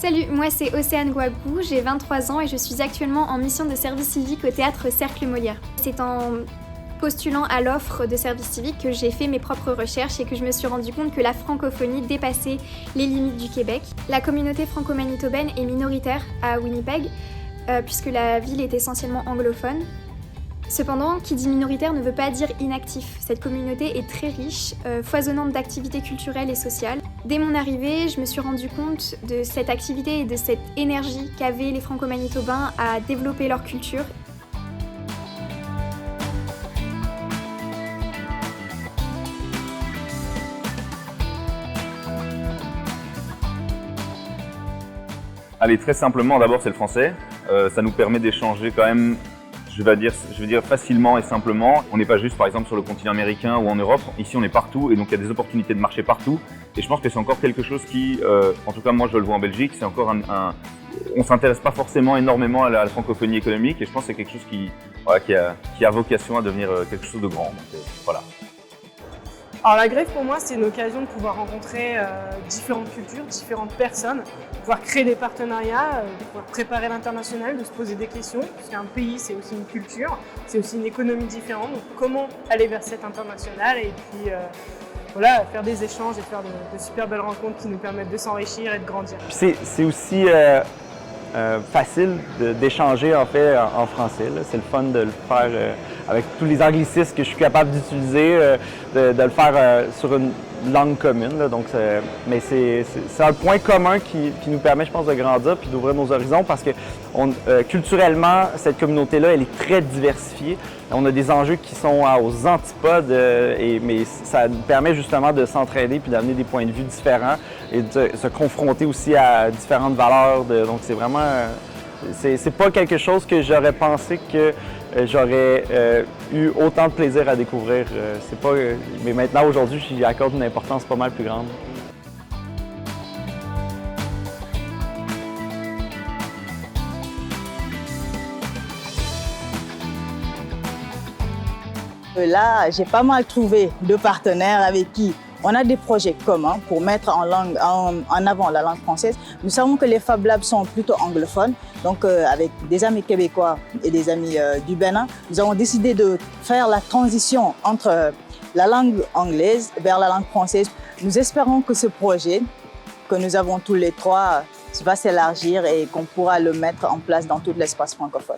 Salut, moi c'est Océane Guagou, j'ai 23 ans et je suis actuellement en mission de service civique au théâtre Cercle Molière. C'est en postulant à l'offre de service civique que j'ai fait mes propres recherches et que je me suis rendu compte que la francophonie dépassait les limites du Québec. La communauté franco-manitobaine est minoritaire à Winnipeg, puisque la ville est essentiellement anglophone. Cependant, qui dit minoritaire ne veut pas dire inactif. Cette communauté est très riche, foisonnante d'activités culturelles et sociales. Dès mon arrivée, je me suis rendu compte de cette activité et de cette énergie qu'avaient les franco-manitobains à développer leur culture. Allez, très simplement, d'abord c'est le français. Ça nous permet d'échanger quand même, je vais dire facilement et simplement. On n'est pas juste par exemple sur le continent américain ou en Europe. Ici on est partout et donc il y a des opportunités de marché partout. Et je pense que c'est encore quelque chose qui, en tout cas moi je le vois en Belgique, c'est encore on s'intéresse pas forcément énormément à la francophonie économique et je pense que c'est quelque chose qui a vocation à devenir quelque chose de grand. Donc, voilà. Alors la greffe pour moi c'est une occasion de pouvoir rencontrer différentes cultures, différentes personnes, de pouvoir créer des partenariats, de pouvoir préparer l'international, de se poser des questions, parce qu'un pays c'est aussi une culture, c'est aussi une économie différente, donc comment aller vers cette internationale et puis voilà, faire des échanges et faire de super belles rencontres qui nous permettent de s'enrichir et de grandir. C'est aussi facile d'échanger en fait en français. C'est le fun de le faire avec tous les anglicismes que je suis capable d'utiliser, de le faire sur une langue commune. Là, donc mais c'est un point commun qui nous permet, je pense, de grandir puis d'ouvrir nos horizons parce que culturellement, cette communauté-là, elle est très diversifiée. On a des enjeux qui sont aux antipodes, mais ça nous permet justement de s'entraider puis d'amener des points de vue différents et de se confronter aussi à différentes valeurs. Donc c'est vraiment, c'est pas quelque chose que j'aurais pensé que j'aurais eu autant de plaisir à découvrir. Mais maintenant, aujourd'hui, j'y accorde une importance pas mal plus grande. Là, j'ai pas mal trouvé de partenaires avec qui on a des projets communs pour mettre en avant la langue française. Nous savons que les Fab Labs sont plutôt anglophones, donc avec des amis québécois et des amis du Bénin, nous avons décidé de faire la transition entre la langue anglaise vers la langue française. Nous espérons que ce projet, que nous avons tous les trois, va s'élargir et qu'on pourra le mettre en place dans tout l'espace francophone.